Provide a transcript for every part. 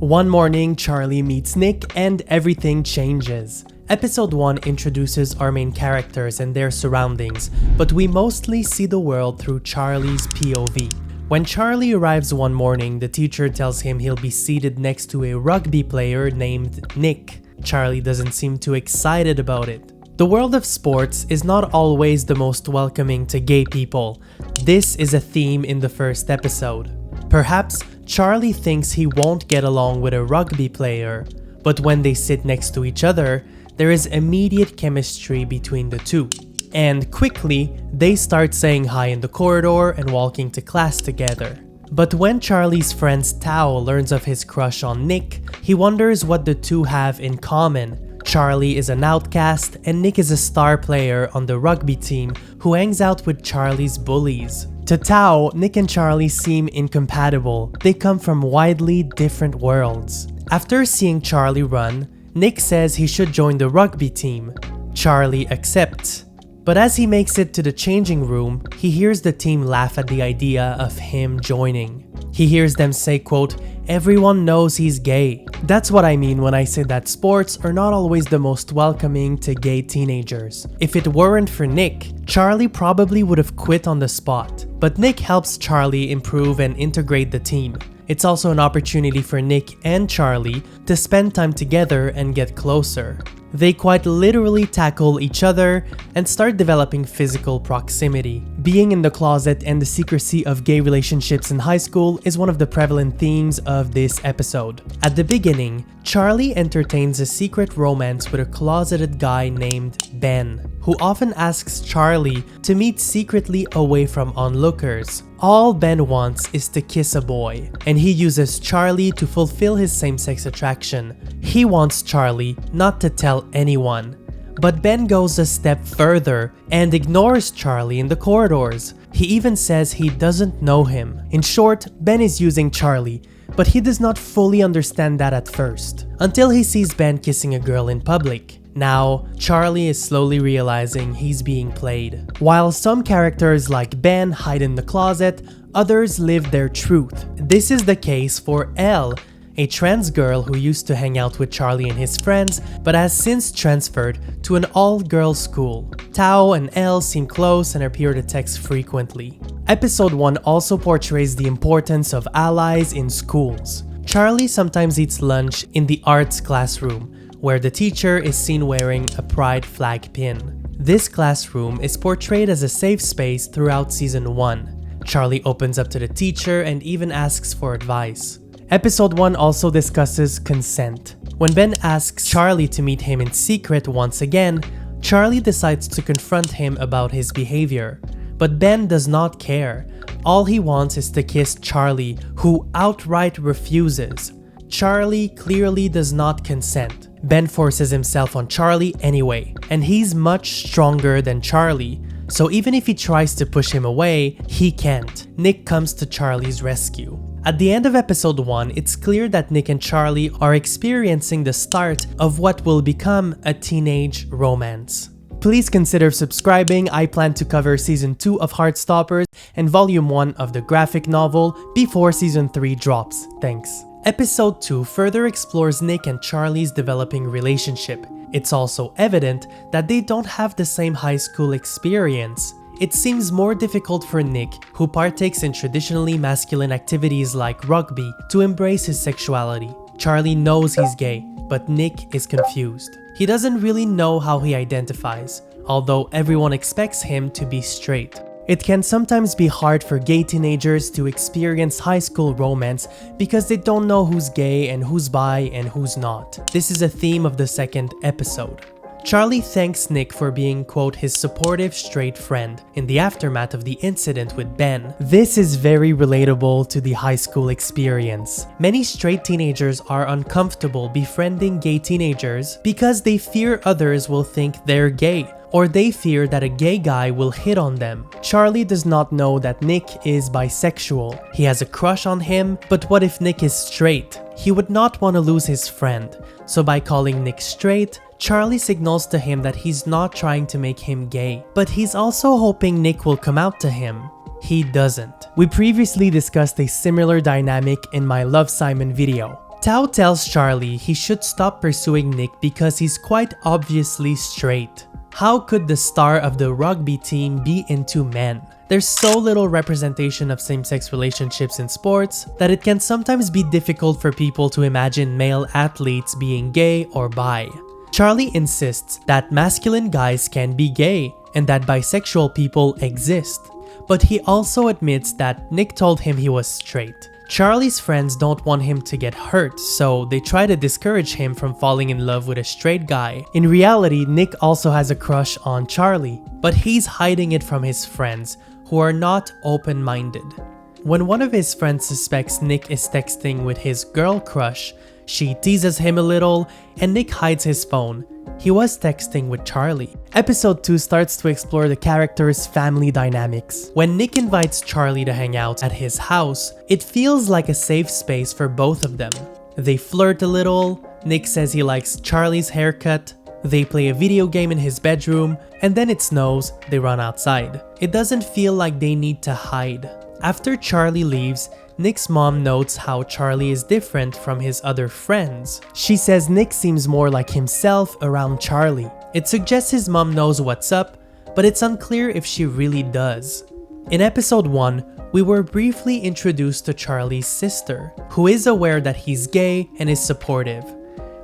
One morning, Charlie meets Nick and everything changes. Episode 1 introduces our main characters and their surroundings, but we mostly see the world through Charlie's POV. When Charlie arrives one morning, the teacher tells him he'll be seated next to a rugby player named Nick. Charlie doesn't seem too excited about it. The world of sports is not always the most welcoming to gay people. This is a theme in the first episode. Perhaps Charlie thinks he won't get along with a rugby player, but when they sit next to each other, there is immediate chemistry between the two. And quickly, they start saying hi in the corridor and walking to class together. But when Charlie's friend Tao learns of his crush on Nick, he wonders what the two have in common. Charlie is an outcast and Nick is a star player on the rugby team who hangs out with Charlie's bullies. To Tao, Nick and Charlie seem incompatible. They come from widely different worlds. After seeing Charlie run, Nick says he should join the rugby team. Charlie accepts. But as he makes it to the changing room, he hears the team laugh at the idea of him joining. He hears them say, quote, "Everyone knows he's gay." That's what I mean when I say that sports are not always the most welcoming to gay teenagers. If it weren't for Nick, Charlie probably would have quit on the spot. But Nick helps Charlie improve and integrate the team. It's also an opportunity for Nick and Charlie to spend time together and get closer. They quite literally tackle each other and start developing physical proximity. Being in the closet and the secrecy of gay relationships in high school is one of the prevalent themes of this episode. At the beginning, Charlie entertains a secret romance with a closeted guy named Ben, who often asks Charlie to meet secretly away from onlookers. All Ben wants is to kiss a boy, and he uses Charlie to fulfill his same-sex attraction. He wants Charlie not to tell anyone. But Ben goes a step further and ignores Charlie in the corridors. He even says he doesn't know him. In short, Ben is using Charlie, but he does not fully understand that at first, until he sees Ben kissing a girl in public. Now, Charlie is slowly realizing he's being played. While some characters like Ben hide in the closet, others live their truth. This is the case for Elle, a trans girl who used to hang out with Charlie and his friends, but has since transferred to an all-girls school. Tao and Elle seem close and appear to text frequently. Episode 1 also portrays the importance of allies in schools. Charlie sometimes eats lunch in the arts classroom, where the teacher is seen wearing a pride flag pin. This classroom is portrayed as a safe space throughout season 1. Charlie opens up to the teacher and even asks for advice. Episode 1 also discusses consent. When Ben asks Charlie to meet him in secret once again, Charlie decides to confront him about his behavior. But Ben does not care. All he wants is to kiss Charlie, who outright refuses. Charlie clearly does not consent. Ben forces himself on Charlie anyway, and he's much stronger than Charlie, so even if he tries to push him away, he can't. Nick comes to Charlie's rescue. At the end of episode 1, it's clear that Nick and Charlie are experiencing the start of what will become a teenage romance. Please consider subscribing. I plan to cover season 2 of Heartstopper and volume 1 of the graphic novel before season 3 drops. Thanks. Episode 2 further explores Nick and Charlie's developing relationship. It's also evident that they don't have the same high school experience. It seems more difficult for Nick, who partakes in traditionally masculine activities like rugby, to embrace his sexuality. Charlie knows he's gay, but Nick is confused. He doesn't really know how he identifies, although everyone expects him to be straight. It can sometimes be hard for gay teenagers to experience high school romance because they don't know who's gay and who's bi and who's not. This is a theme of the second episode. Charlie thanks Nick for being, quote, his supportive straight friend in the aftermath of the incident with Ben. This is very relatable to the high school experience. Many straight teenagers are uncomfortable befriending gay teenagers because they fear others will think they're gay, or they fear that a gay guy will hit on them. Charlie does not know that Nick is bisexual. He has a crush on him, but what if Nick is straight? He would not want to lose his friend. So by calling Nick straight, Charlie signals to him that he's not trying to make him gay, but he's also hoping Nick will come out to him. He doesn't. We previously discussed a similar dynamic in my Love Simon video. Tao tells Charlie he should stop pursuing Nick because he's quite obviously straight. How could the star of the rugby team be into men? There's so little representation of same-sex relationships in sports that it can sometimes be difficult for people to imagine male athletes being gay or bi. Charlie insists that masculine guys can be gay and that bisexual people exist, but he also admits that Nick told him he was straight. Charlie's friends don't want him to get hurt, so they try to discourage him from falling in love with a straight guy. In reality, Nick also has a crush on Charlie, but he's hiding it from his friends, who are not open-minded. When one of his friends suspects Nick is texting with his girl crush, she teases him a little, and Nick hides his phone. He was texting with Charlie. Episode 2 starts to explore the characters' family dynamics. When Nick invites Charlie to hang out at his house, it feels like a safe space for both of them. They flirt a little, Nick says he likes Charlie's haircut, they play a video game in his bedroom, and then it snows, they run outside. It doesn't feel like they need to hide. After Charlie leaves, Nick's mom notes how Charlie is different from his other friends. She says Nick seems more like himself around Charlie. It suggests his mom knows what's up, but it's unclear if she really does. In episode 1, we were briefly introduced to Charlie's sister, who is aware that he's gay and is supportive.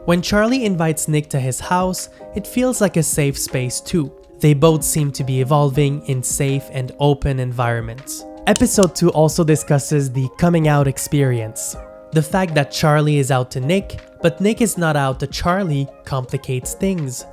When Charlie invites Nick to his house, it feels like a safe space too. They both seem to be evolving in safe and open environments. Episode 2 also discusses the coming out experience. The fact that Charlie is out to Nick, but Nick is not out to Charlie, complicates things.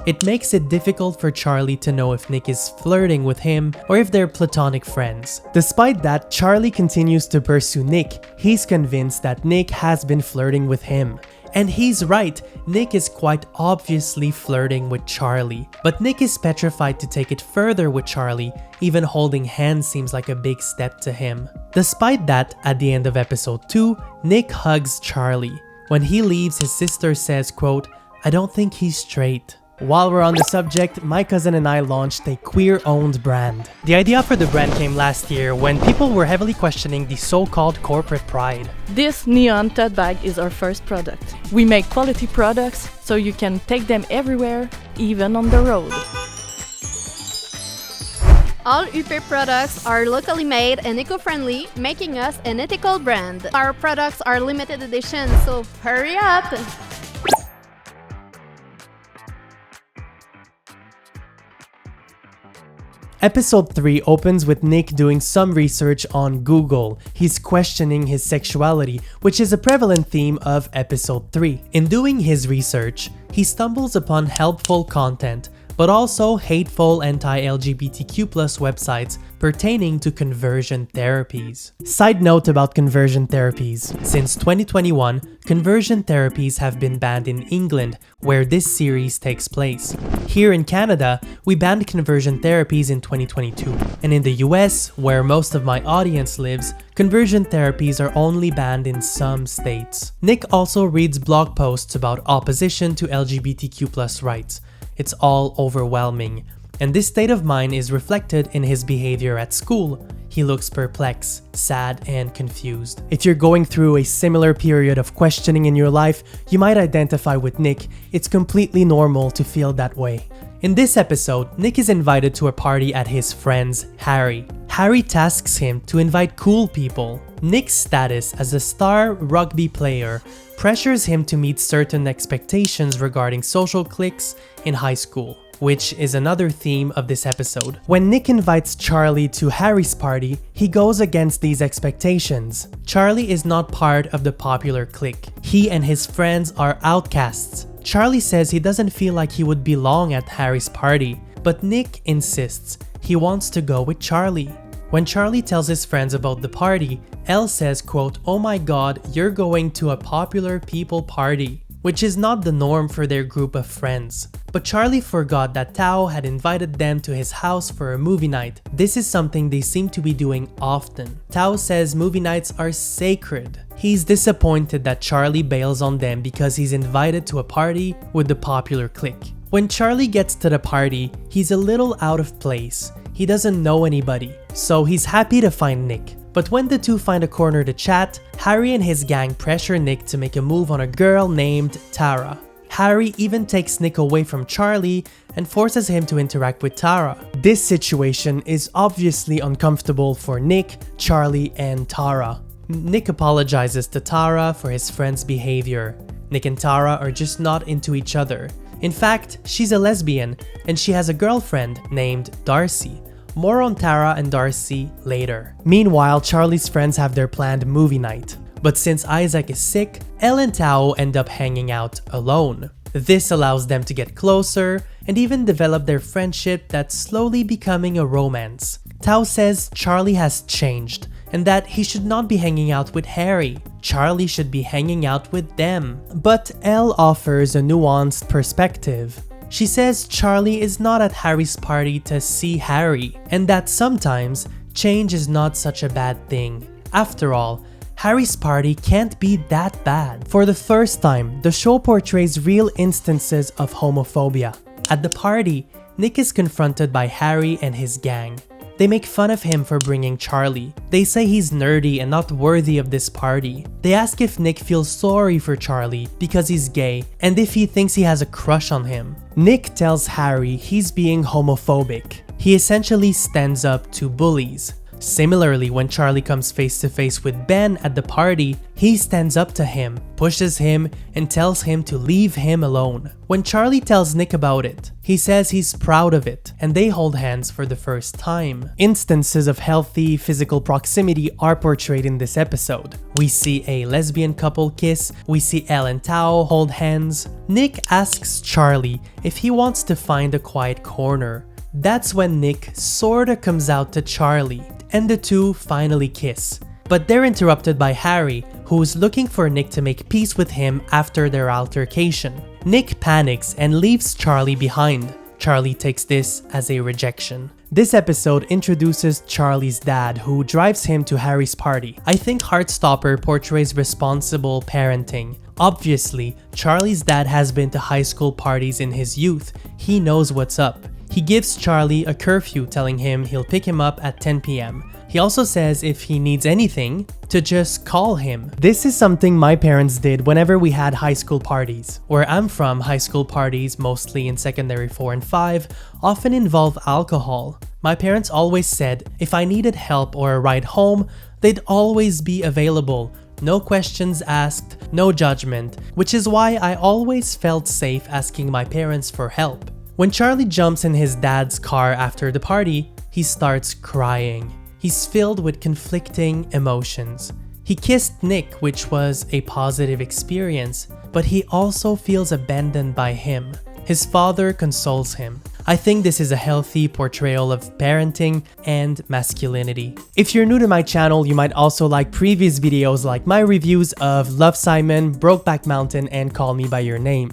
It makes it difficult for Charlie to know if Nick is flirting with him or if they're platonic friends. Despite that, Charlie continues to pursue Nick. He's convinced that Nick has been flirting with him. And he's right, Nick is quite obviously flirting with Charlie. But Nick is petrified to take it further with Charlie, even holding hands seems like a big step to him. Despite that, at the end of episode 2, Nick hugs Charlie. When he leaves, his sister says, quote, "I don't think he's straight." While we're on the subject, my cousin and I launched a queer-owned brand. The idea for the brand came last year when people were heavily questioning the so-called corporate pride. This neon tote bag is our first product. We make quality products so you can take them everywhere, even on the road. All Huppé products are locally made and eco-friendly, making us an ethical brand. Our products are limited edition, so hurry up! Episode 3 opens with Nick doing some research on Google. He's questioning his sexuality, which is a prevalent theme of episode 3. In doing his research, he stumbles upon helpful content, but also hateful anti-LGBTQ+ websites pertaining to conversion therapies. Side note about conversion therapies. Since 2021, conversion therapies have been banned in England, where this series takes place. Here in Canada, we banned conversion therapies in 2022. And in the US, where most of my audience lives, conversion therapies are only banned in some states. Nick also reads blog posts about opposition to LGBTQ+ rights. It's all overwhelming. And this state of mind is reflected in his behavior at school. He looks perplexed, sad, and confused. If you're going through a similar period of questioning in your life, you might identify with Nick. It's completely normal to feel that way. In this episode, Nick is invited to a party at his friend's Harry. Harry tasks him to invite cool people. Nick's status as a star rugby player pressures him to meet certain expectations regarding social cliques in high school, which is another theme of this episode. When Nick invites Charlie to Harry's party, he goes against these expectations. Charlie is not part of the popular clique. He and his friends are outcasts. Charlie says he doesn't feel like he would belong at Harry's party, but Nick insists he wants to go with Charlie. When Charlie tells his friends about the party, Elle says, quote, "Oh my god, you're going to a popular people party," which is not the norm for their group of friends. But Charlie forgot that Tao had invited them to his house for a movie night. This is something they seem to be doing often. Tao says movie nights are sacred. He's disappointed that Charlie bails on them because he's invited to a party with the popular clique. When Charlie gets to the party, he's a little out of place. He doesn't know anybody, so he's happy to find Nick. But when the two find a corner to chat, Harry and his gang pressure Nick to make a move on a girl named Tara. Harry even takes Nick away from Charlie and forces him to interact with Tara. This situation is obviously uncomfortable for Nick, Charlie, and Tara. Nick apologizes to Tara for his friend's behavior. Nick and Tara are just not into each other. In fact, she's a lesbian and she has a girlfriend named Darcy. More on Tara and Darcy later. Meanwhile, Charlie's friends have their planned movie night. But since Isaac is sick, Elle and Tao end up hanging out alone. This allows them to get closer and even develop their friendship that's slowly becoming a romance. Tao says Charlie has changed and that he should not be hanging out with Harry. Charlie should be hanging out with them. But Elle offers a nuanced perspective. She says Charlie is not at Harry's party to see Harry, and that sometimes change is not such a bad thing. After all, Harry's party can't be that bad. For the first time, the show portrays real instances of homophobia. At the party, Nick is confronted by Harry and his gang. They make fun of him for bringing Charlie. They say he's nerdy and not worthy of this party. They ask if Nick feels sorry for Charlie because he's gay and if he thinks he has a crush on him. Nick tells Harry he's being homophobic. He essentially stands up to bullies. Similarly, when Charlie comes face to face with Ben at the party, he stands up to him, pushes him, and tells him to leave him alone. When Charlie tells Nick about it, he says he's proud of it, and they hold hands for the first time. Instances of healthy physical proximity are portrayed in this episode. We see a lesbian couple kiss, we see Elle and Tao hold hands. Nick asks Charlie if he wants to find a quiet corner. That's when Nick sorta comes out to Charlie, and the two finally kiss. But they're interrupted by Harry, who's looking for Nick to make peace with him after their altercation. Nick panics and leaves Charlie behind. Charlie takes this as a rejection. This episode introduces Charlie's dad, who drives him to Harry's party. I think Heartstopper portrays responsible parenting. Obviously, Charlie's dad has been to high school parties in his youth. He knows what's up. He gives Charlie a curfew telling him he'll pick him up at 10 p.m. He also says if he needs anything, to just call him. This is something my parents did whenever we had high school parties. Where I'm from, high school parties, mostly in secondary 4 and 5, often involve alcohol. My parents always said if I needed help or a ride home, they'd always be available. No questions asked, no judgment, which is why I always felt safe asking my parents for help. When Charlie jumps in his dad's car after the party, he starts crying. He's filled with conflicting emotions. He kissed Nick, which was a positive experience, but he also feels abandoned by him. His father consoles him. I think this is a healthy portrayal of parenting and masculinity. If you're new to my channel, you might also like previous videos like my reviews of Love, Simon, Brokeback Mountain, and Call Me By Your Name.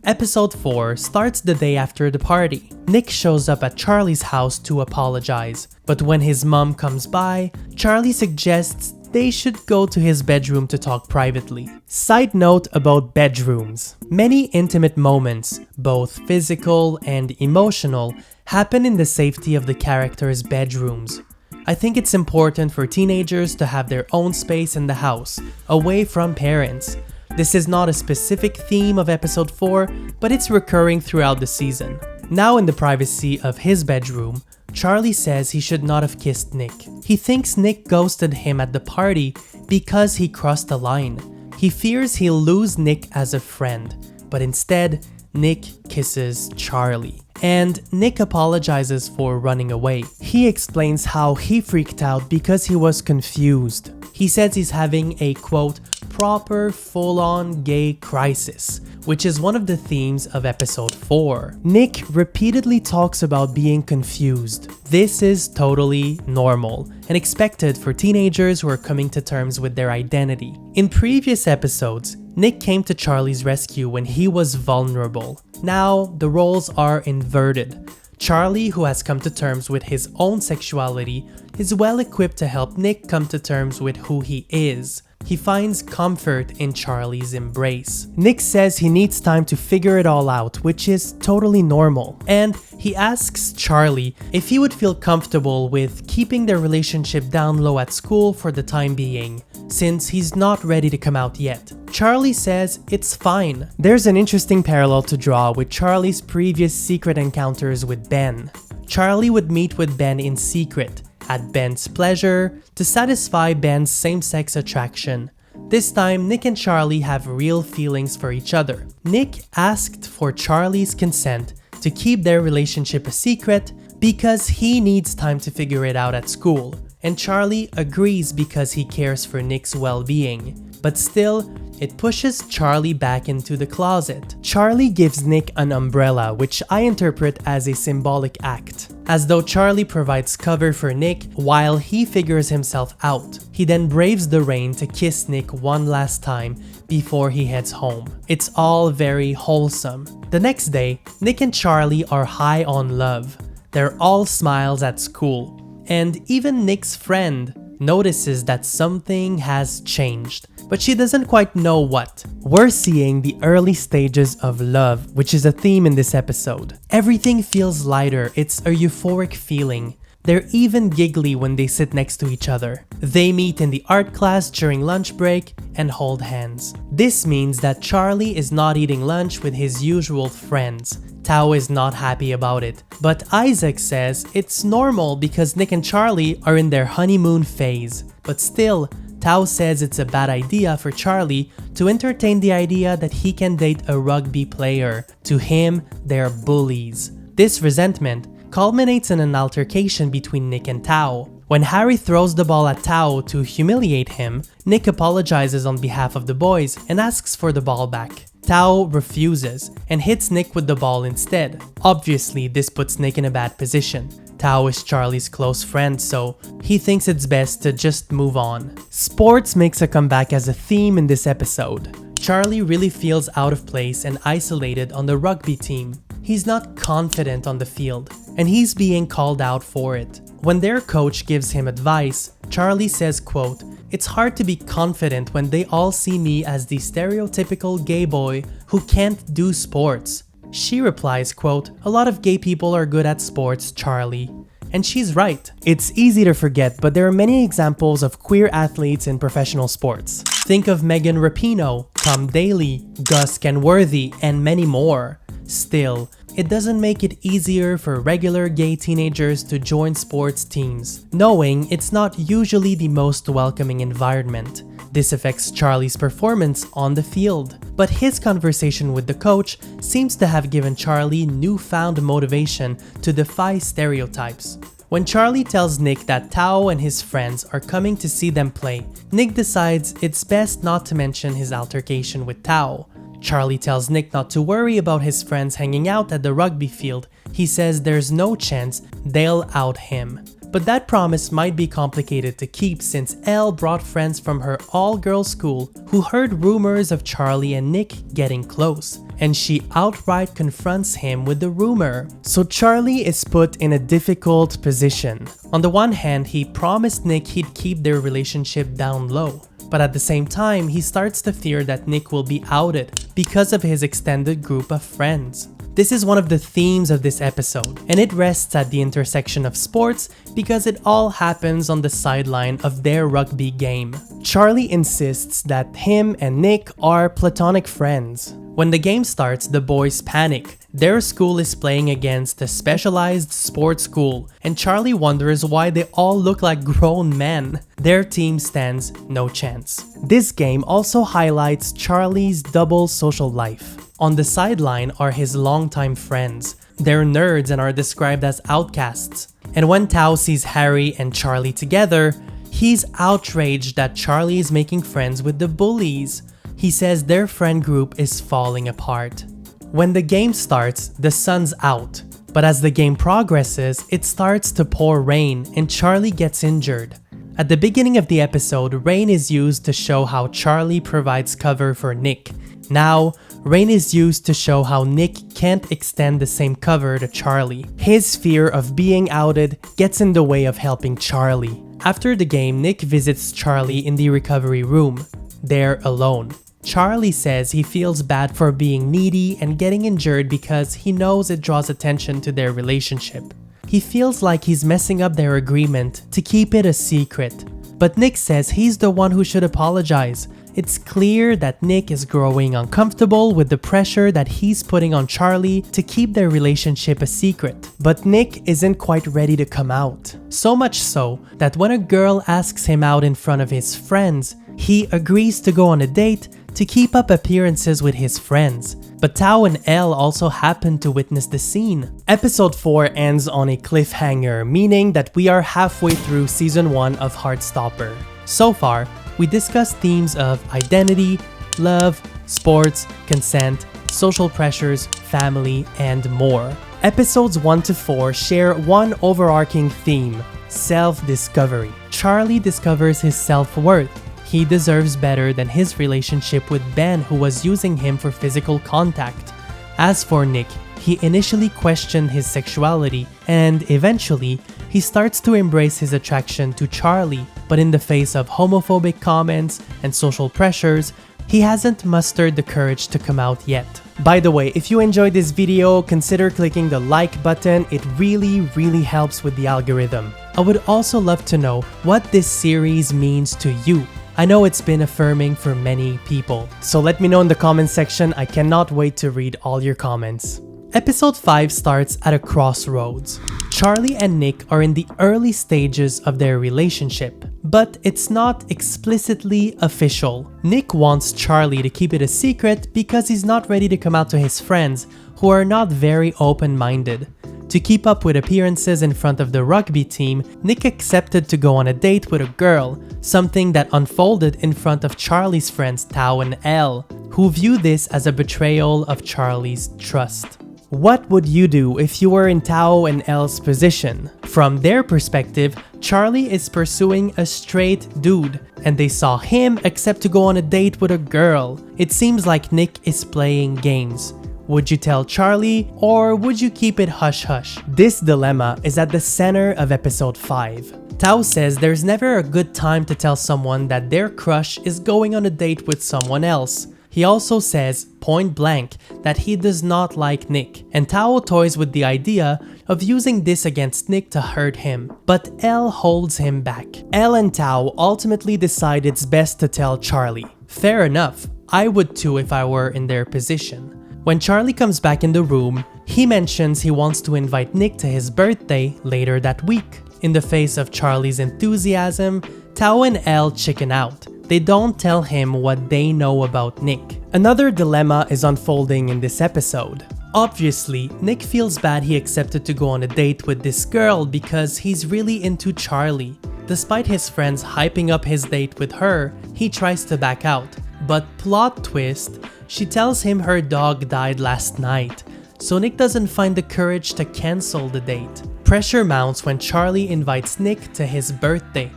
Episode 4 starts the day after the party. Nick shows up at Charlie's house to apologize, but when his mom comes by, Charlie suggests they should go to his bedroom to talk privately. Side note about bedrooms. Many intimate moments, both physical and emotional, happen in the safety of the characters' bedrooms. I think it's important for teenagers to have their own space in the house, away from parents. This is not a specific theme of episode 4, but it's recurring throughout the season. Now in the privacy of his bedroom, Charlie says he should not have kissed Nick. He thinks Nick ghosted him at the party because he crossed the line. He fears he'll lose Nick as a friend, but instead, Nick kisses Charlie. And Nick apologizes for running away. He explains how he freaked out because he was confused. He says he's having a, quote, proper full-on gay crisis, which is one of the themes of episode 4. Nick repeatedly talks about being confused. This is totally normal and expected for teenagers who are coming to terms with their identity. In previous episodes, Nick came to Charlie's rescue when he was vulnerable. Now, the roles are inverted. Charlie, who has come to terms with his own sexuality, is well equipped to help Nick come to terms with who he is. He finds comfort in Charlie's embrace. Nick says he needs time to figure it all out, which is totally normal. And he asks Charlie if he would feel comfortable with keeping their relationship down low at school for the time being, since he's not ready to come out yet. Charlie says it's fine. There's an interesting parallel to draw with Charlie's previous secret encounters with Ben. Charlie would meet with Ben in secret, at Ben's pleasure, to satisfy Ben's same-sex attraction. This time, Nick and Charlie have real feelings for each other. Nick asked for Charlie's consent to keep their relationship a secret because he needs time to figure it out at school, and Charlie agrees because he cares for Nick's well-being. But still, it pushes Charlie back into the closet. Charlie gives Nick an umbrella, which I interpret as a symbolic act, as though Charlie provides cover for Nick while he figures himself out. He then braves the rain to kiss Nick one last time before he heads home. It's all very wholesome. The next day, Nick and Charlie are high on love. They're all smiles at school. And even Nick's friend notices that something has changed, but she doesn't quite know what. We're seeing the early stages of love, which is a theme in this episode. Everything feels lighter, it's a euphoric feeling. They're even giggly when they sit next to each other. They meet in the art class during lunch break and hold hands. This means that Charlie is not eating lunch with his usual friends. Tao is not happy about it, but Isaac says it's normal because Nick and Charlie are in their honeymoon phase. But still, Tao says it's a bad idea for Charlie to entertain the idea that he can date a rugby player. To him, they're bullies. This resentment culminates in an altercation between Nick and Tao. When Harry throws the ball at Tao to humiliate him, Nick apologizes on behalf of the boys and asks for the ball back. Tao refuses and hits Nick with the ball instead. Obviously, this puts Nick in a bad position. Tao is Charlie's close friend, so he thinks it's best to just move on. Sports makes a comeback as a theme in this episode. Charlie really feels out of place and isolated on the rugby team. He's not confident on the field, and he's being called out for it. When their coach gives him advice, Charlie says, quote, "It's hard to be confident when they all see me as the stereotypical gay boy who can't do sports." She replies, quote, "A lot of gay people are good at sports, Charlie." And she's right. It's easy to forget, but there are many examples of queer athletes in professional sports. Think of Megan Rapinoe, Tom Daley, Gus Kenworthy, and many more. Still, it doesn't make it easier for regular gay teenagers to join sports teams, knowing it's not usually the most welcoming environment. This affects Charlie's performance on the field, but his conversation with the coach seems to have given Charlie newfound motivation to defy stereotypes. When Charlie tells Nick that Tao and his friends are coming to see them play, Nick decides it's best not to mention his altercation with Tao. Charlie tells Nick not to worry about his friends hanging out at the rugby field. He says there's no chance they'll out him. But that promise might be complicated to keep since Elle brought friends from her all-girls school who heard rumors of Charlie and Nick getting close, and she outright confronts him with the rumor. So Charlie is put in a difficult position. On the one hand, he promised Nick he'd keep their relationship down low. But at the same time, he starts to fear that Nick will be outed because of his extended group of friends. This is one of the themes of this episode, and it rests at the intersection of sports because it all happens on the sideline of their rugby game. Charlie insists that him and Nick are platonic friends. When the game starts, the boys panic. Their school is playing against a specialized sports school, and Charlie wonders why they all look like grown men. Their team stands no chance. This game also highlights Charlie's double social life. On the sideline are his longtime friends. They're nerds and are described as outcasts. And when Tao sees Harry and Charlie together, he's outraged that Charlie is making friends with the bullies. He says their friend group is falling apart. When the game starts, the sun's out. But as the game progresses, it starts to pour rain and Charlie gets injured. At the beginning of the episode, rain is used to show how Charlie provides cover for Nick. Now, rain is used to show how Nick can't extend the same cover to Charlie. His fear of being outed gets in the way of helping Charlie. After the game, Nick visits Charlie in the recovery room. They're alone. Charlie says he feels bad for being needy and getting injured because he knows it draws attention to their relationship. He feels like he's messing up their agreement to keep it a secret. But Nick says he's the one who should apologize. It's clear that Nick is growing uncomfortable with the pressure that he's putting on Charlie to keep their relationship a secret. But Nick isn't quite ready to come out. So much so that when a girl asks him out in front of his friends, he agrees to go on a date to keep up appearances with his friends. But Tao and Elle also happen to witness the scene. Episode 4 ends on a cliffhanger, meaning that we are halfway through season 1 of Heartstopper. So far, we discussed themes of identity, love, sports, consent, social pressures, family, and more. Episodes 1 to 4 share one overarching theme: self-discovery. Charlie discovers his self-worth. He deserves better than his relationship with Ben, who was using him for physical contact. As for Nick, he initially questioned his sexuality, and eventually, he starts to embrace his attraction to Charlie, but in the face of homophobic comments and social pressures, he hasn't mustered the courage to come out yet. By the way, if you enjoyed this video, consider clicking the like button. It really helps with the algorithm. I would also love to know what this series means to you. I know it's been affirming for many people, so let me know in the comments section. I cannot wait to read all your comments. Episode 5 starts at a crossroads. Charlie and Nick are in the early stages of their relationship, but it's not explicitly official. Nick wants Charlie to keep it a secret because he's not ready to come out to his friends, who are not very open-minded. To keep up with appearances in front of the rugby team, Nick accepted to go on a date with a girl, something that unfolded in front of Charlie's friends Tao and Elle, who view this as a betrayal of Charlie's trust. What would you do if you were in Tao and Elle's position? From their perspective, Charlie is pursuing a straight dude, and they saw him accept to go on a date with a girl. It seems like Nick is playing games. Would you tell Charlie, or would you keep it hush-hush? This dilemma is at the center of episode 5. Tao says there's never a good time to tell someone that their crush is going on a date with someone else. He also says, point blank, that he does not like Nick, and Tao toys with the idea of using this against Nick to hurt him, but Elle holds him back. Elle and Tao ultimately decide it's best to tell Charlie. Fair enough, I would too if I were in their position. When Charlie comes back in the room, he mentions he wants to invite Nick to his birthday later that week. In the face of Charlie's enthusiasm, Tao and Elle chicken out. They don't tell him what they know about Nick. Another dilemma is unfolding in this episode. Obviously, Nick feels bad he accepted to go on a date with this girl because he's really into Charlie. Despite his friends hyping up his date with her, he tries to back out. But plot twist, she tells him her dog died last night, so Nick doesn't find the courage to cancel the date. Pressure mounts when Charlie invites Nick to his birthday.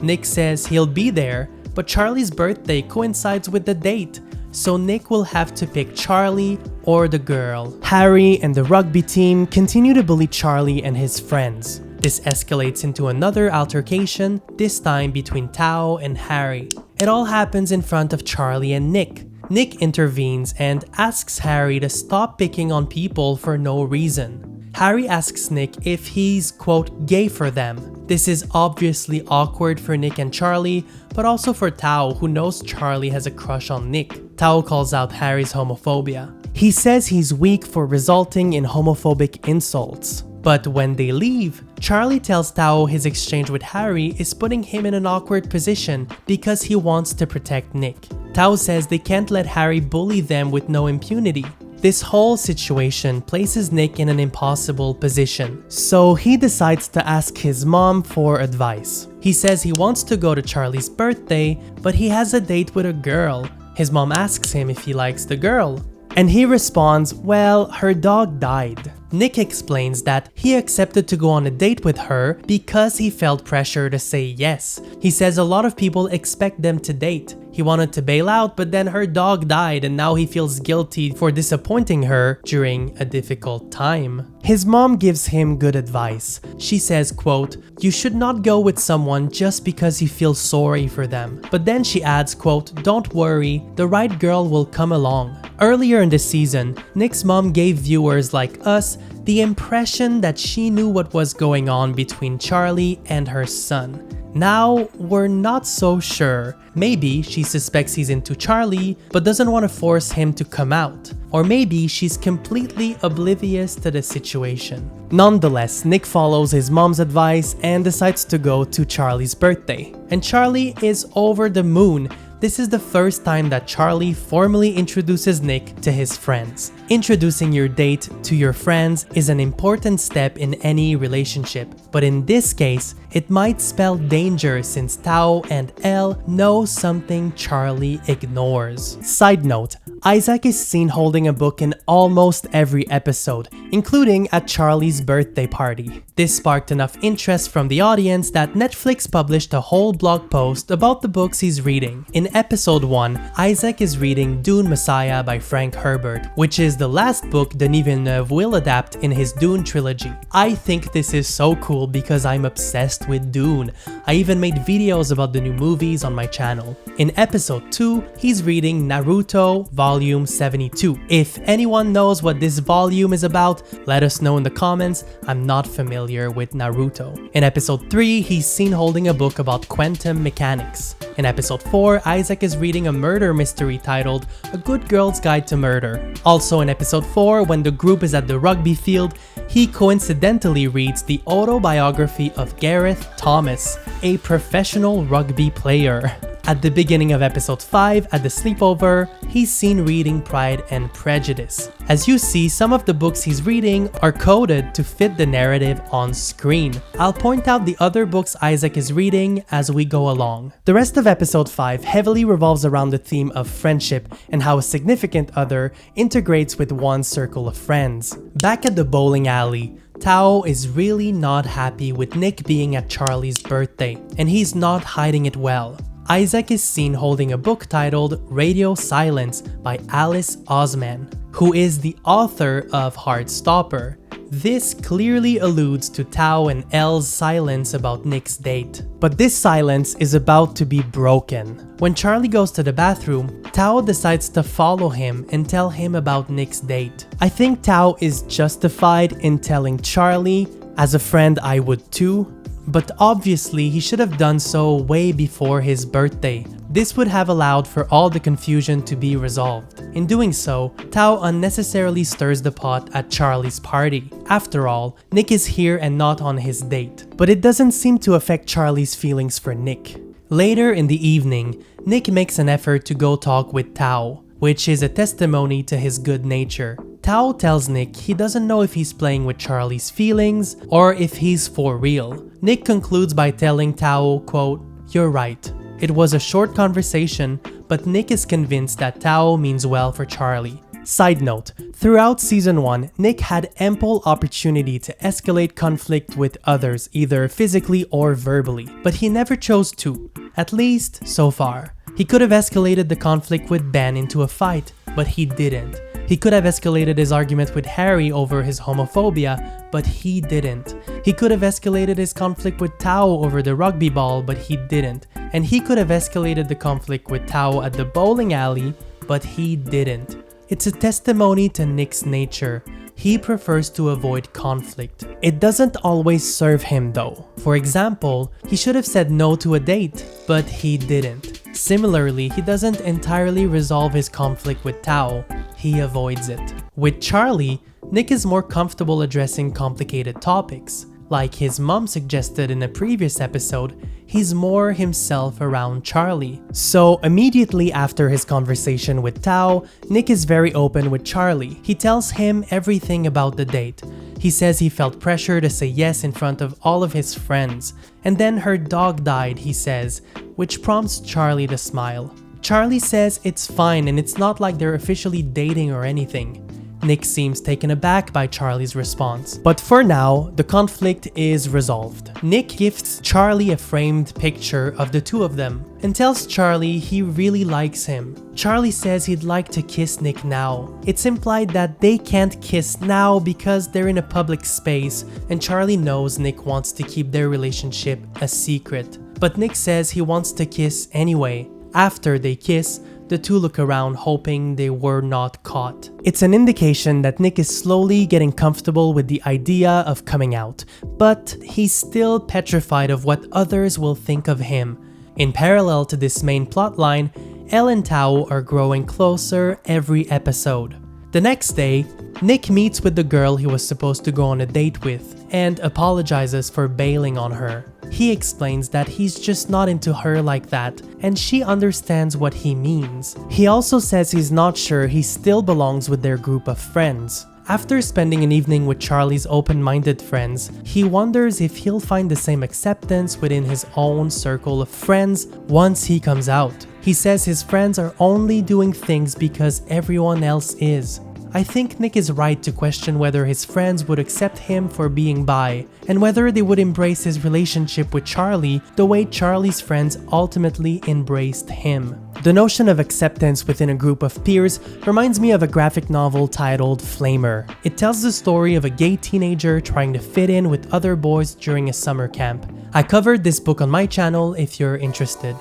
Nick says he'll be there, but Charlie's birthday coincides with the date, so Nick will have to pick Charlie or the girl. Harry and the rugby team continue to bully Charlie and his friends. This escalates into another altercation, this time between Tao and Harry. It all happens in front of Charlie and Nick. Nick intervenes and asks Harry to stop picking on people for no reason. Harry asks Nick if he's, quote, gay for them. This is obviously awkward for Nick and Charlie, but also for Tao, who knows Charlie has a crush on Nick. Tao calls out Harry's homophobia. He says he's weak for resulting in homophobic insults. But when they leave, Charlie tells Tao his exchange with Harry is putting him in an awkward position because he wants to protect Nick. Tao says they can't let Harry bully them with no impunity. This whole situation places Nick in an impossible position, so he decides to ask his mom for advice. He says he wants to go to Charlie's birthday, but he has a date with a girl. His mom asks him if he likes the girl, and he responds, well, her dog died. Nick explains that he accepted to go on a date with her because he felt pressure to say yes. He says a lot of people expect them to date. He wanted to bail out, but then her dog died and now he feels guilty for disappointing her during a difficult time. His mom gives him good advice. She says, quote, "You should not go with someone just because you feel sorry for them." But then she adds, quote, "Don't worry, the right girl will come along." Earlier in the season, Nick's mom gave viewers like us the impression that she knew what was going on between Charlie and her son. Now, we're not so sure. Maybe she suspects he's into Charlie, but doesn't want to force him to come out. Or maybe she's completely oblivious to the situation. Nonetheless, Nick follows his mom's advice and decides to go to Charlie's birthday. And Charlie is over the moon. This is the first time that Charlie formally introduces Nick to his friends. Introducing your date to your friends is an important step in any relationship, but in this case, it might spell danger since Tao and Elle know something Charlie ignores. Side note, Isaac is seen holding a book in almost every episode, including at Charlie's birthday party. This sparked enough interest from the audience that Netflix published a whole blog post about the books he's reading. In episode 1, Isaac is reading Dune Messiah by Frank Herbert, which is the last book Denis Villeneuve will adapt in his Dune trilogy. I think this is so cool because I'm obsessed with Dune. I even made videos about the new movies on my channel. In episode 2, he's reading Naruto Volume 72. If anyone knows what this volume is about, let us know in the comments. I'm not familiar with Naruto. In episode 3, he's seen holding a book about quantum mechanics. In episode 4, Isaac is reading a murder mystery titled A Good Girl's Guide to Murder. Also in episode 4, when the group is at the rugby field, he coincidentally reads the autobiography of Gareth Thomas, a professional rugby player. At the beginning of episode 5, at the sleepover, he's seen reading Pride and Prejudice. As you see, some of the books he's reading are coded to fit the narrative on screen. I'll point out the other books Isaac is reading as we go along. The rest of episode 5 heavily revolves around the theme of friendship and how a significant other integrates with one's circle of friends. Back at the bowling alley, Tao is really not happy with Nick being at Charlie's birthday, and he's not hiding it well. Isaac is seen holding a book titled Radio Silence by Alice Oseman, who is the author of Heartstopper. This clearly alludes to Tao and Elle's silence about Nick's date. But this silence is about to be broken. When Charlie goes to the bathroom, Tao decides to follow him and tell him about Nick's date. I think Tao is justified in telling Charlie, "As a friend I would too," but obviously he should have done so way before his birthday. This would have allowed for all the confusion to be resolved. In doing so, Tao unnecessarily stirs the pot at Charlie's party. After all, Nick is here and not on his date. But it doesn't seem to affect Charlie's feelings for Nick. Later in the evening, Nick makes an effort to go talk with Tao, which is a testimony to his good nature. Tao tells Nick he doesn't know if he's playing with Charlie's feelings or if he's for real. Nick concludes by telling Tao, quote, "You're right. It was a short conversation, but Nick is convinced that Tao means well for Charlie." Side note, throughout season 1, Nick had ample opportunity to escalate conflict with others, either physically or verbally, but he never chose to, at least so far. He could have escalated the conflict with Ben into a fight, but he didn't. He could have escalated his argument with Harry over his homophobia, but he didn't. He could have escalated his conflict with Tao over the rugby ball, but he didn't. And he could have escalated the conflict with Tao at the bowling alley, but he didn't. It's a testimony to Nick's nature. He prefers to avoid conflict. It doesn't always serve him though. For example, he should have said no to a date, but he didn't. Similarly, he doesn't entirely resolve his conflict with Tao. He avoids it. With Charlie, Nick is more comfortable addressing complicated topics. Like his mom suggested in a previous episode, he's more himself around Charlie. So immediately after his conversation with Tao, Nick is very open with Charlie. He tells him everything about the date. He says he felt pressure to say yes in front of all of his friends. And then her dog died, he says, which prompts Charlie to smile. Charlie says it's fine and it's not like they're officially dating or anything. Nick seems taken aback by Charlie's response. But for now, the conflict is resolved. Nick gifts Charlie a framed picture of the two of them and tells Charlie he really likes him. Charlie says he'd like to kiss Nick now. It's implied that they can't kiss now because they're in a public space, and Charlie knows Nick wants to keep their relationship a secret. But Nick says he wants to kiss anyway. After they kiss, the two look around hoping they were not caught. It's an indication that Nick is slowly getting comfortable with the idea of coming out, but he's still petrified of what others will think of him. In parallel to this main plotline, Elle and Tao are growing closer every episode. The next day, Nick meets with the girl he was supposed to go on a date with and apologizes for bailing on her. He explains that he's just not into her like that, and she understands what he means. He also says he's not sure he still belongs with their group of friends. After spending an evening with Charlie's open-minded friends, he wonders if he'll find the same acceptance within his own circle of friends once he comes out. He says his friends are only doing things because everyone else is. I think Nick is right to question whether his friends would accept him for being bi, and whether they would embrace his relationship with Charlie the way Charlie's friends ultimately embraced him. The notion of acceptance within a group of peers reminds me of a graphic novel titled Flamer. It tells the story of a gay teenager trying to fit in with other boys during a summer camp. I covered this book on my channel if you're interested.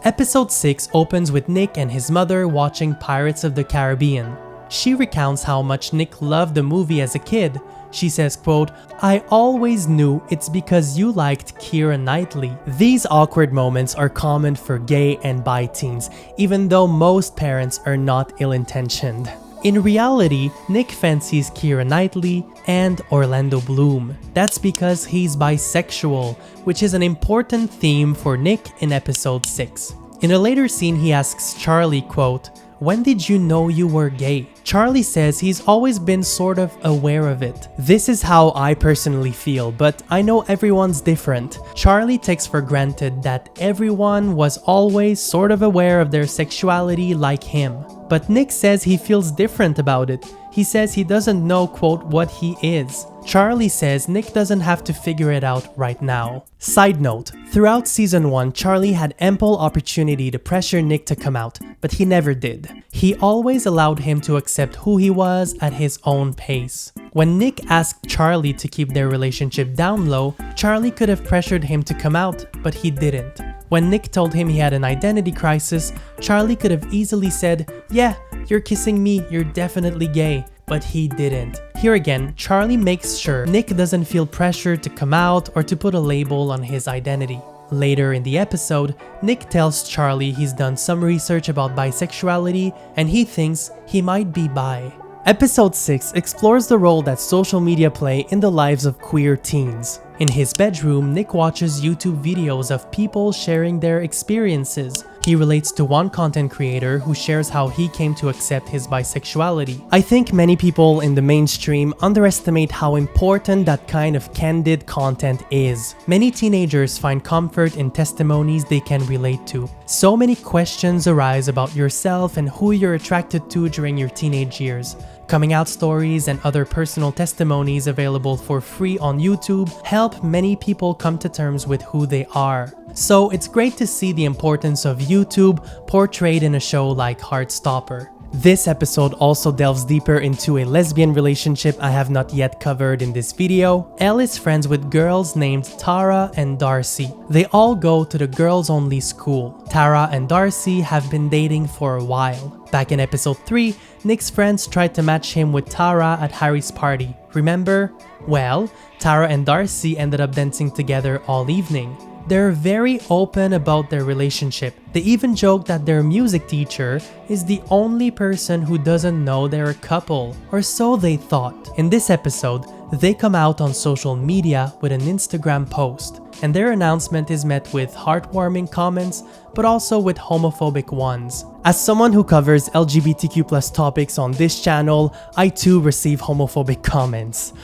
Episode 6 opens with Nick and his mother watching Pirates of the Caribbean. She recounts how much Nick loved the movie as a kid. She says, quote, "I always knew it's because you liked Keira Knightley." These awkward moments are common for gay and bi teens, even though most parents are not ill-intentioned. In reality, Nick fancies Keira Knightley and Orlando Bloom. That's because he's bisexual, which is an important theme for Nick in episode 6. In a later scene, he asks Charlie, quote, "When did you know you were gay?" Charlie says he's always been sort of aware of it. This is how I personally feel, but I know everyone's different. Charlie takes for granted that everyone was always sort of aware of their sexuality like him. But Nick says he feels different about it. He says he doesn't know, quote, what he is. Charlie says Nick doesn't have to figure it out right now. Side note, throughout season 1, Charlie had ample opportunity to pressure Nick to come out, but he never did. He always allowed him to accept who he was at his own pace. When Nick asked Charlie to keep their relationship down low, Charlie could have pressured him to come out, but he didn't. When Nick told him he had an identity crisis, Charlie could have easily said, "Yeah, you're kissing me, you're definitely gay." But he didn't. Here again, Charlie makes sure Nick doesn't feel pressured to come out or to put a label on his identity. Later in the episode, Nick tells Charlie he's done some research about bisexuality and he thinks he might be bi. Episode 6 explores the role that social media play in the lives of queer teens. In his bedroom, Nick watches YouTube videos of people sharing their experiences. He relates to one content creator who shares how he came to accept his bisexuality. I think many people in the mainstream underestimate how important that kind of candid content is. Many teenagers find comfort in testimonies they can relate to. So many questions arise about yourself and who you're attracted to during your teenage years. Coming out stories and other personal testimonies available for free on YouTube help many people come to terms with who they are. So it's great to see the importance of YouTube portrayed in a show like Heartstopper. This episode also delves deeper into a lesbian relationship I have not yet covered in this video. Elle is friends with girls named Tara and Darcy. They all go to the girls-only school. Tara and Darcy have been dating for a while. Back in episode 3, Nick's friends tried to match him with Tara at Harry's party. Remember? Well, Tara and Darcy ended up dancing together all evening. They're very open about their relationship. They even joke that their music teacher is the only person who doesn't know they're a couple, or so they thought. In this episode, they come out on social media with an Instagram post, and their announcement is met with heartwarming comments, but also with homophobic ones. As someone who covers LGBTQ+ topics on this channel, I too receive homophobic comments.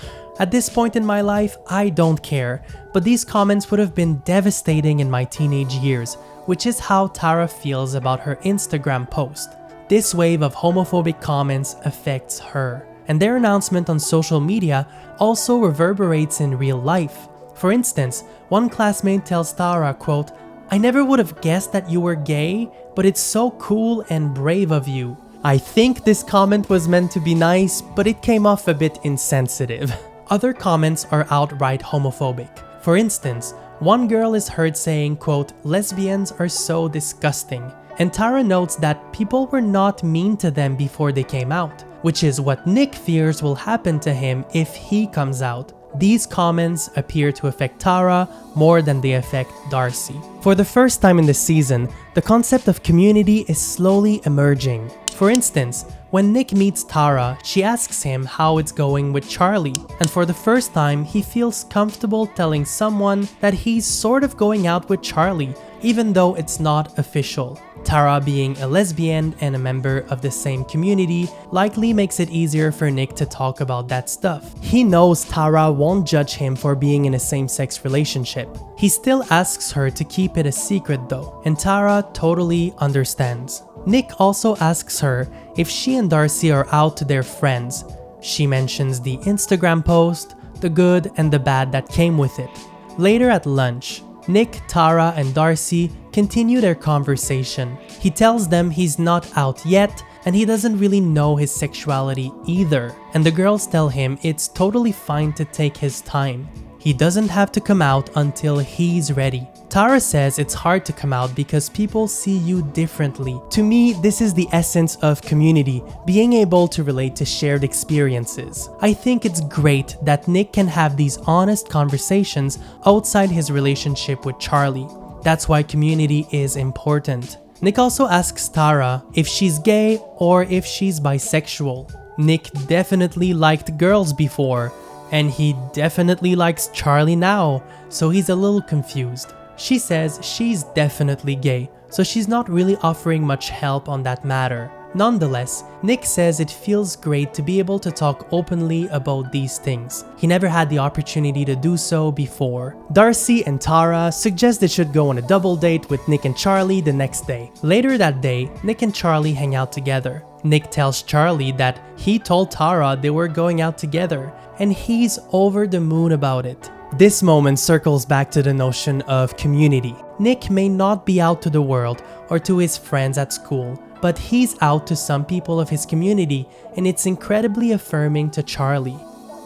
At this point in my life, I don't care, but these comments would have been devastating in my teenage years, which is how Tara feels about her Instagram post. This wave of homophobic comments affects her. and their announcement on social media also reverberates in real life. For instance, one classmate tells Tara, quote, "I never would have guessed that you were gay, but it's so cool and brave of you." I think this comment was meant to be nice, but it came off a bit insensitive. Other comments are outright homophobic. For instance, one girl is heard saying, quote, "Lesbians are so disgusting." And Tara notes that people were not mean to them before they came out, which is what Nick fears will happen to him if he comes out. These comments appear to affect Tara more than they affect Darcy. For the first time in the season, the concept of community is slowly emerging. For instance, when Nick meets Tara, she asks him how it's going with Charlie, and for the first time, he feels comfortable telling someone that he's sort of going out with Charlie, even though it's not official. Tara, being a lesbian and a member of the same community, likely makes it easier for Nick to talk about that stuff. He knows Tara won't judge him for being in a same-sex relationship. He still asks her to keep it a secret though, and Tara totally understands. Nick also asks her if she and Darcy are out to their friends. She mentions the Instagram post, the good and the bad that came with it. Later at lunch, Nick, Tara, and Darcy continue their conversation. He tells them he's not out yet and he doesn't really know his sexuality either. And the girls tell him it's totally fine to take his time. He doesn't have to come out until he's ready. Tara says it's hard to come out because people see you differently. To me, this is the essence of community, being able to relate to shared experiences. I think it's great that Nick can have these honest conversations outside his relationship with Charlie. That's why community is important. Nick also asks Tara if she's gay or if she's bisexual. Nick definitely liked girls before, and he definitely likes Charlie now, so he's a little confused. She says she's definitely gay, so she's not really offering much help on that matter. Nonetheless, Nick says it feels great to be able to talk openly about these things. He never had the opportunity to do so before. Darcy and Tara suggest they should go on a double date with Nick and Charlie the next day. Later that day, Nick and Charlie hang out together. Nick tells Charlie that he told Tara they were going out together, and he's over the moon about it. This moment circles back to the notion of community. Nick may not be out to the world or to his friends at school, but he's out to some people of his community, and it's incredibly affirming to Charlie.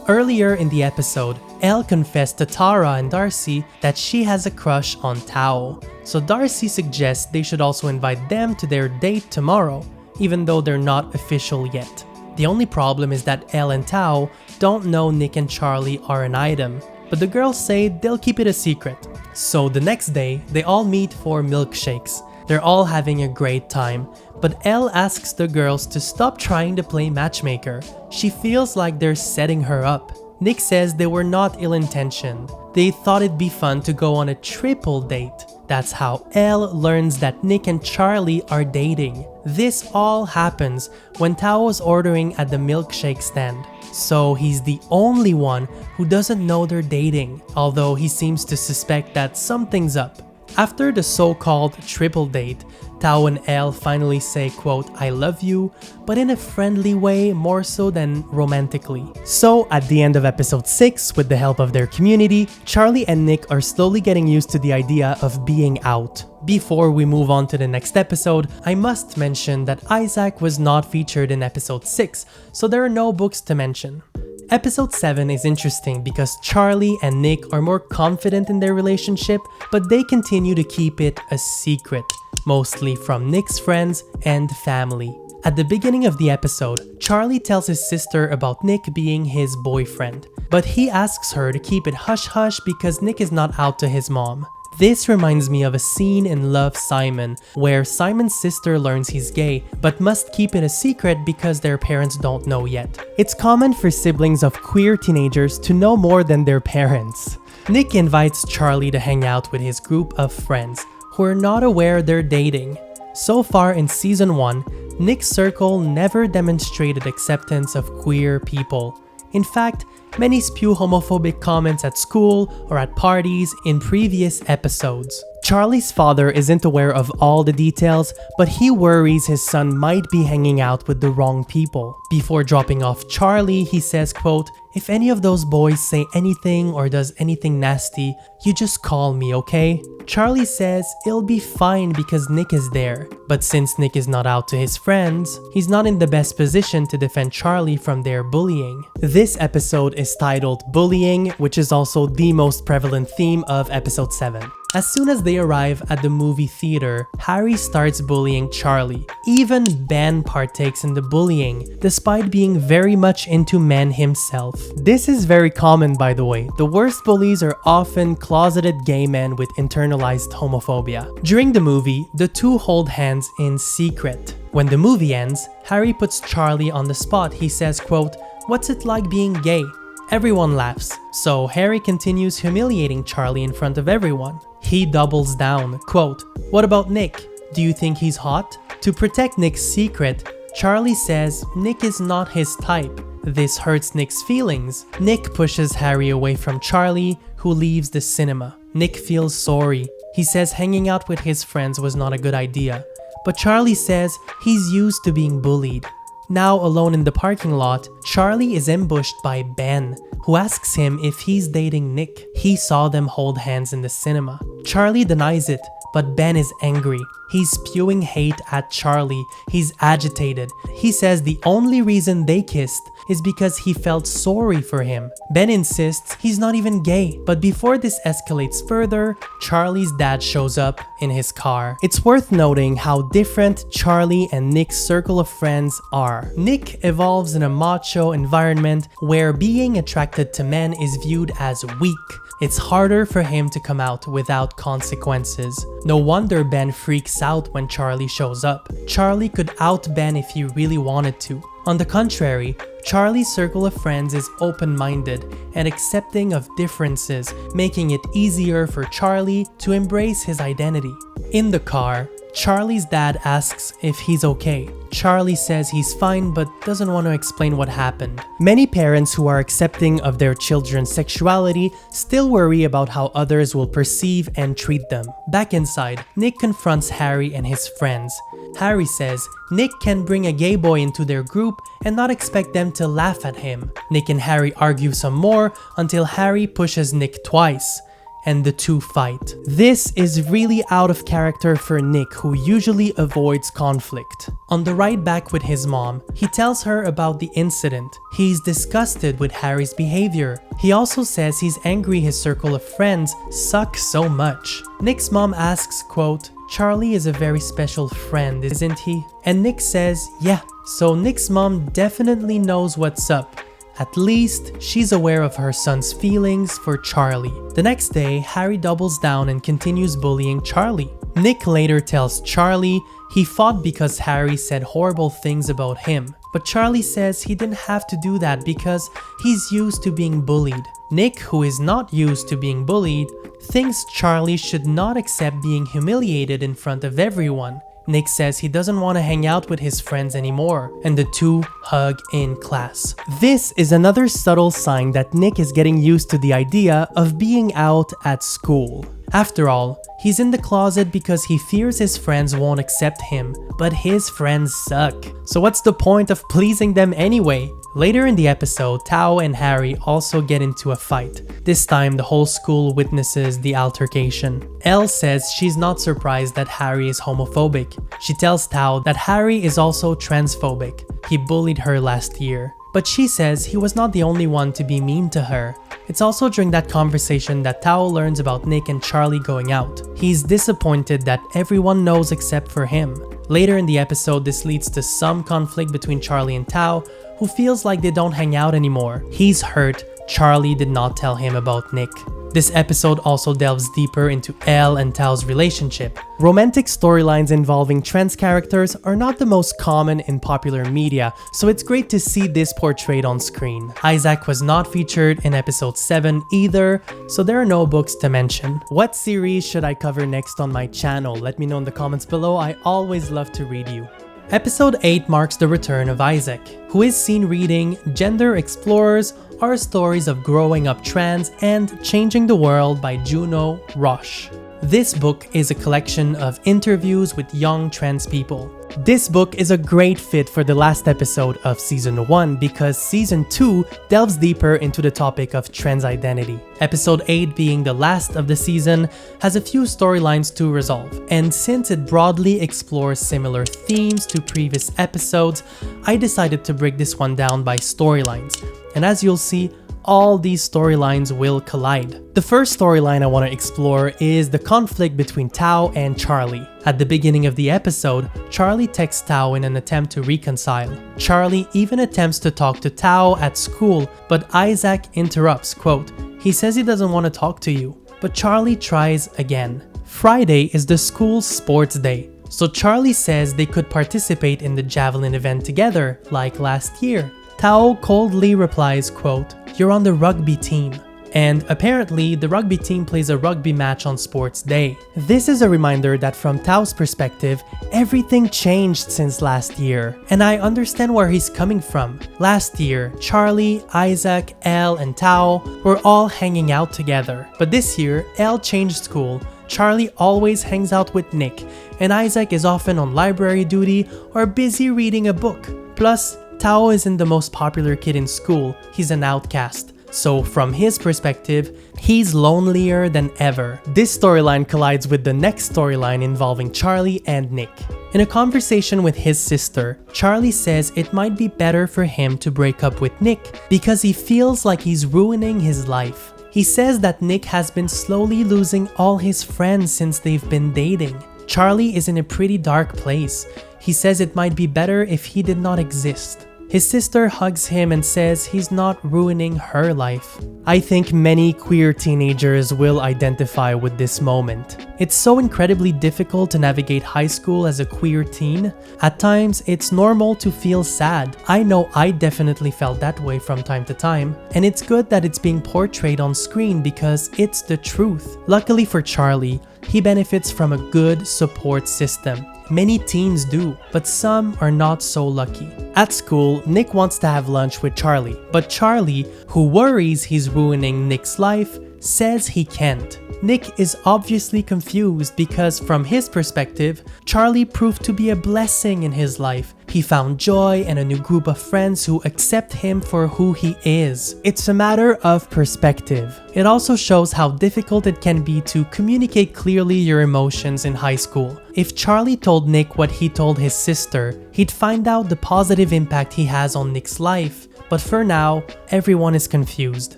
Earlier in the episode, Elle confessed to Tara and Darcy that she has a crush on Tao, so Darcy suggests they should also invite them to their date tomorrow, even though they're not official yet. The only problem is that Elle and Tao don't know Nick and Charlie are an item, but the girls say they'll keep it a secret. So the next day, they all meet for milkshakes. They're all having a great time, but Elle asks the girls to stop trying to play matchmaker. She feels like they're setting her up. Nick says they were not ill-intentioned. They thought it'd be fun to go on a triple date. That's how Elle learns that Nick and Charlie are dating. This all happens when Tao was ordering at the milkshake stand. So he's the only one who doesn't know they're dating, although he seems to suspect that something's up. After the so-called triple date, Tao and Elle finally say, quote, "I love you," but in a friendly way more so than romantically. So at the end of episode 6, with the help of their community, Charlie and Nick are slowly getting used to the idea of being out. Before we move on to the next episode, I must mention that Isaac was not featured in episode 6, so there are no books to mention. Episode 7 is interesting because Charlie and Nick are more confident in their relationship, but they continue to keep it a secret, mostly from Nick's friends and family. At the beginning of the episode, Charlie tells his sister about Nick being his boyfriend, but he asks her to keep it hush-hush because Nick is not out to his mom. This reminds me of a scene in Love, Simon, where Simon's sister learns he's gay, but must keep it a secret because their parents don't know yet. It's common for siblings of queer teenagers to know more than their parents. Nick invites Charlie to hang out with his group of friends, who are not aware they're dating. So far in season 1, Nick's circle never demonstrated acceptance of queer people. In fact, many spew homophobic comments at school or at parties in previous episodes. Charlie's father isn't aware of all the details, but he worries his son might be hanging out with the wrong people. Before dropping off Charlie, he says, quote, "If any of those boys say anything or does anything nasty, you just call me, okay?" Charlie says it'll be fine because Nick is there, but since Nick is not out to his friends, he's not in the best position to defend Charlie from their bullying. This episode is titled Bullying, which is also the most prevalent theme of episode 7. As soon as they arrive at the movie theater, Harry starts bullying Charlie. Even Ben partakes in the bullying, despite being very much into men himself. This is very common, by the way. The worst bullies are often closeted gay men with internalized homophobia. During the movie, the two hold hands in secret. When the movie ends, Harry puts Charlie on the spot. He says, quote, "What's it like being gay?" Everyone laughs, so Harry continues humiliating Charlie in front of everyone. He doubles down, quote, "What about Nick? Do you think he's hot?" To protect Nick's secret, Charlie says Nick is not his type. This hurts Nick's feelings. Nick pushes Harry away from Charlie, who leaves the cinema. Nick feels sorry. He says hanging out with his friends was not a good idea. But Charlie says he's used to being bullied. Now alone in the parking lot, Charlie is ambushed by Ben, who asks him if he's dating Nick. He saw them hold hands in the cinema. Charlie denies it, but Ben is angry. He's spewing hate at Charlie. He's agitated. He says the only reason they kissed is because he felt sorry for him. Ben insists he's not even gay. But before this escalates further, Charlie's dad shows up in his car. It's worth noting how different Charlie and Nick's circle of friends are. Nick evolves in a macho environment where being attracted to men is viewed as weak. It's harder for him to come out without consequences. No wonder Ben freaks out when Charlie shows up. Charlie could out Ben if he really wanted to. On the contrary, Charlie's circle of friends is open-minded and accepting of differences, making it easier for Charlie to embrace his identity. In the car, Charlie's dad asks if he's okay. Charlie says he's fine but doesn't want to explain what happened. Many parents who are accepting of their children's sexuality still worry about how others will perceive and treat them. Back inside, Nick confronts Harry and his friends. Harry says Nick can bring a gay boy into their group and not expect them to laugh at him. Nick and Harry argue some more until Harry pushes Nick twice, and the two fight. This is really out of character for Nick, who usually avoids conflict. On the ride back with his mom, he tells her about the incident. He's disgusted with Harry's behavior. He also says he's angry his circle of friends suck so much. Nick's mom asks, quote, "Charlie is a very special friend, isn't he?" And Nick says, yeah. So Nick's mom definitely knows what's up. At least, she's aware of her son's feelings for Charlie. The next day, Harry doubles down and continues bullying Charlie. Nick later tells Charlie he fought because Harry said horrible things about him. But Charlie says he didn't have to do that because he's used to being bullied. Nick, who is not used to being bullied, thinks Charlie should not accept being humiliated in front of everyone. Nick says he doesn't want to hang out with his friends anymore, and the two hug in class. This is another subtle sign that Nick is getting used to the idea of being out at school. After all, he's in the closet because he fears his friends won't accept him, but his friends suck. So what's the point of pleasing them anyway? Later in the episode, Tao and Harry also get into a fight. This time, the whole school witnesses the altercation. Elle says she's not surprised that Harry is homophobic. She tells Tao that Harry is also transphobic. He bullied her last year. But she says he was not the only one to be mean to her. It's also during that conversation that Tao learns about Nick and Charlie going out. He's disappointed that everyone knows except for him. Later in the episode, this leads to some conflict between Charlie and Tao, who feels like they don't hang out anymore. He's hurt Charlie did not tell him about Nick. This episode also delves deeper into Elle and Tao's relationship. Romantic storylines involving trans characters are not the most common in popular media, so it's great to see this portrayed on screen. Isaac was not featured in episode 7 either, so there are no books to mention. What series should I cover next on my channel? Let me know in the comments below. I always love to read you. Episode 8 marks the return of Isaac, who is seen reading Gender Explorers Are Stories of Growing Up Trans and Changing the World by Juno Roche. This book is a collection of interviews with young trans people. This book is a great fit for the last episode of Season 1 because Season 2 delves deeper into the topic of trans identity. Episode 8, being the last of the season, has a few storylines to resolve, and since it broadly explores similar themes to previous episodes, I decided to break this one down by storylines, and as you'll see, all these storylines will collide. The first storyline I want to explore is the conflict between Tao and Charlie. At the beginning of the episode, Charlie texts Tao in an attempt to reconcile. Charlie even attempts to talk to Tao at school, but Isaac interrupts, quote, "He says he doesn't want to talk to you." But Charlie tries again. Friday is the school's sports day, so Charlie says they could participate in the javelin event together, like last year. Tao coldly replies, quote, "You're on the rugby team." And apparently, the rugby team plays a rugby match on sports day. This is a reminder that from Tao's perspective, everything changed since last year. And I understand where he's coming from. Last year, Charlie, Isaac, Elle, and Tao were all hanging out together. But this year, Elle changed school, Charlie always hangs out with Nick, and Isaac is often on library duty or busy reading a book. Plus, Tao isn't the most popular kid in school, he's an outcast. So from his perspective, he's lonelier than ever. This storyline collides with the next storyline involving Charlie and Nick. In a conversation with his sister, Charlie says it might be better for him to break up with Nick because he feels like he's ruining his life. He says that Nick has been slowly losing all his friends since they've been dating. Charlie is in a pretty dark place. He says it might be better if he did not exist. His sister hugs him and says he's not ruining her life. I think many queer teenagers will identify with this moment. It's so incredibly difficult to navigate high school as a queer teen. At times, it's normal to feel sad. I know I definitely felt that way from time to time, and it's good that it's being portrayed on screen because it's the truth. Luckily for Charlie, he benefits from a good support system. Many teens do, but some are not so lucky. At school, Nick wants to have lunch with Charlie, but Charlie, who worries he's ruining Nick's life, says he can't. Nick is obviously confused because from his perspective, Charlie proved to be a blessing in his life. He found joy and a new group of friends who accept him for who he is. It's a matter of perspective. It also shows how difficult it can be to communicate clearly your emotions in high school. If Charlie told Nick what he told his sister, he'd find out the positive impact he has on Nick's life. But for now, everyone is confused.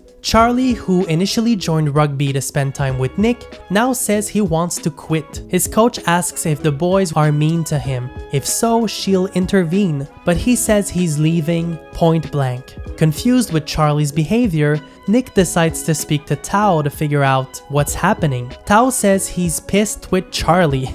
Charlie, who initially joined rugby to spend time with Nick, now says he wants to quit. His coach asks if the boys are mean to him. If so, she'll intervene, but he says he's leaving point blank. Confused with Charlie's behavior, Nick decides to speak to Tao to figure out what's happening. Tao says he's pissed with Charlie.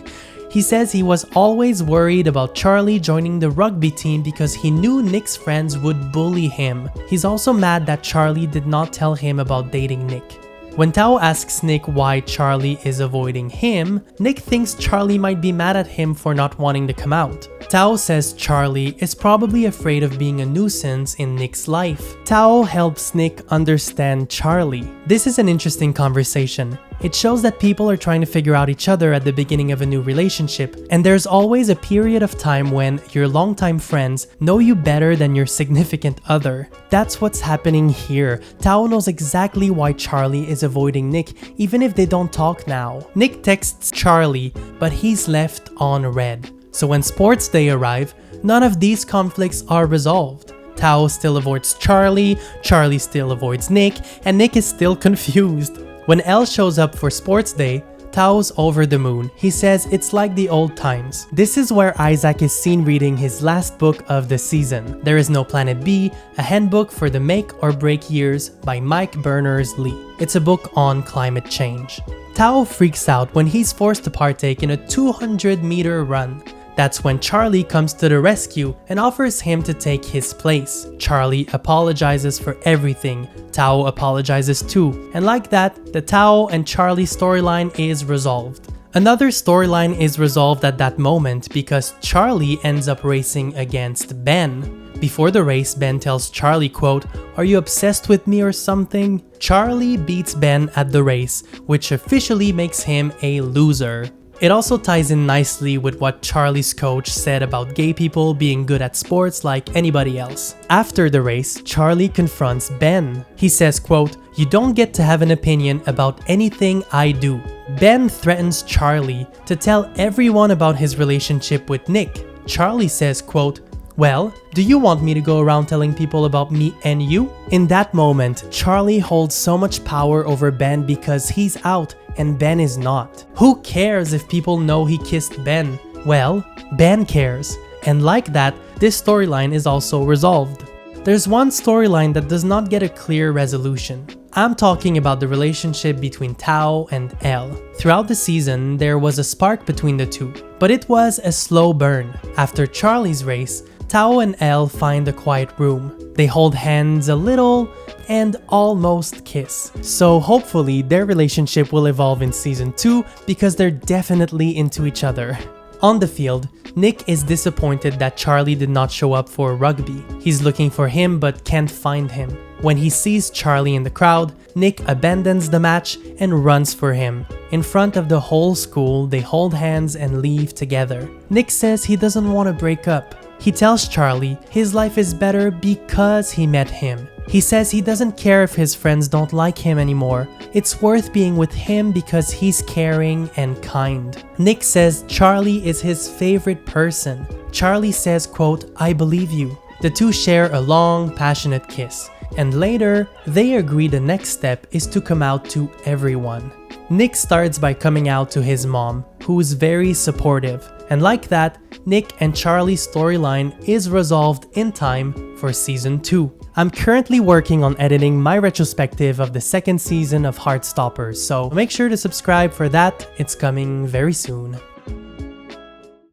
He says he was always worried about Charlie joining the rugby team because he knew Nick's friends would bully him. He's also mad that Charlie did not tell him about dating Nick. When Tao asks Nick why Charlie is avoiding him, Nick thinks Charlie might be mad at him for not wanting to come out. Tao says Charlie is probably afraid of being a nuisance in Nick's life. Tao helps Nick understand Charlie. This is an interesting conversation. It shows that people are trying to figure out each other at the beginning of a new relationship, and there's always a period of time when your longtime friends know you better than your significant other. That's what's happening here. Tao knows exactly why Charlie is avoiding Nick, even if they don't talk now. Nick texts Charlie, but he's left on red. So when sports day arrive, none of these conflicts are resolved. Tao still avoids Charlie, Charlie still avoids Nick, and Nick is still confused. When Elle shows up for sports day, Tao's over the moon. He says it's like the old times. This is where Isaac is seen reading his last book of the season. There is no Planet B, a handbook for the make or break years by Mike Berners-Lee. It's a book on climate change. Tao freaks out when he's forced to partake in a 200-meter run. That's when Charlie comes to the rescue and offers him to take his place. Charlie apologizes for everything. Tao apologizes too. And like that, the Tao and Charlie storyline is resolved. Another storyline is resolved at that moment because Charlie ends up racing against Ben. Before the race, Ben tells Charlie, quote, "Are you obsessed with me or something?" Charlie beats Ben at the race, which officially makes him a loser. It also ties in nicely with what Charlie's coach said about gay people being good at sports like anybody else. After the race, Charlie confronts Ben. He says, quote, "You don't get to have an opinion about anything I do." Ben threatens Charlie to tell everyone about his relationship with Nick. Charlie says, quote, "Well, do you want me to go around telling people about me and you?" In that moment, Charlie holds so much power over Ben because he's out and Ben is not. Who cares if people know he kissed Ben? Well, Ben cares. And like that, this storyline is also resolved. There's one storyline that does not get a clear resolution. I'm talking about the relationship between Tao and Elle. Throughout the season, there was a spark between the two, but it was a slow burn. After Charlie's race, Tao and Elle find a quiet room. They hold hands a little and almost kiss. So hopefully their relationship will evolve in season 2 because they're definitely into each other. On the field, Nick is disappointed that Charlie did not show up for rugby. He's looking for him but can't find him. When he sees Charlie in the crowd, Nick abandons the match and runs for him. In front of the whole school, they hold hands and leave together. Nick says he doesn't want to break up. He tells Charlie his life is better because he met him. He says he doesn't care if his friends don't like him anymore. It's worth being with him because he's caring and kind. Nick says Charlie is his favorite person. Charlie says, quote, "I believe you." The two share a long, passionate kiss. And later, they agree the next step is to come out to everyone. Nick starts by coming out to his mom, who is very supportive. And like that, Nick and Charlie's storyline is resolved in time for season 2. I'm currently working on editing my retrospective of the second season of Heartstopper, so make sure to subscribe for that. It's coming very soon.